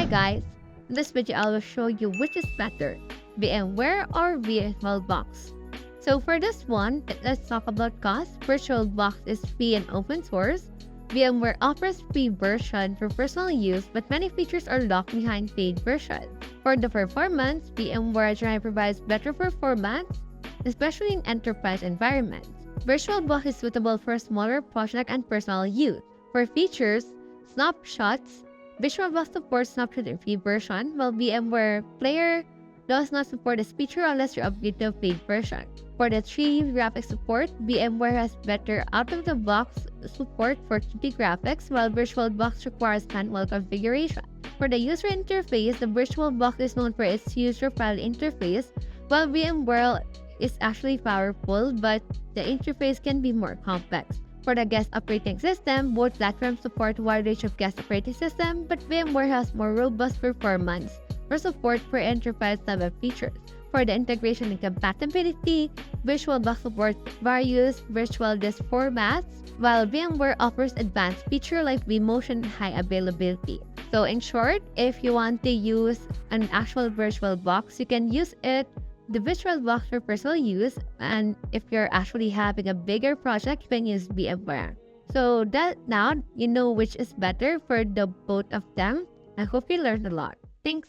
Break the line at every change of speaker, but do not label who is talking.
guys, in this video I will show you which is better, VMware or VirtualBox. So for this one, let's talk about cost. VirtualBox is free and open source. VMware offers free version for personal use, but many features are locked behind paid version. For the performance, VMware Drive provides better performance, especially in enterprise environments. VirtualBox is suitable for smaller project and personal use. For features, snapshots, VirtualBox supports snapshot in free version, while VMware Player does not support this feature unless you upgrade to a paid version. For the 3D graphics support, VMware has better out-of-the-box support for 3D graphics, while VirtualBox requires manual configuration. For the user interface, the VirtualBox is known for its user-friendly interface, while VMware is actually powerful, but the interface can be more complex. For the guest operating system, both platforms support a wide range of guest operating systems, but VMware has more robust performance for support for enterprise-level features. For the integration and compatibility, VirtualBox supports various virtual disk formats, while VMware offers advanced features like vMotion and high availability. So in short, if you want to use an actual VirtualBox, you can use the VirtualBox for personal use, and if you're actually having a bigger project, you can use VMware. So that now you know which is better for the both of them. I hope you learned a lot.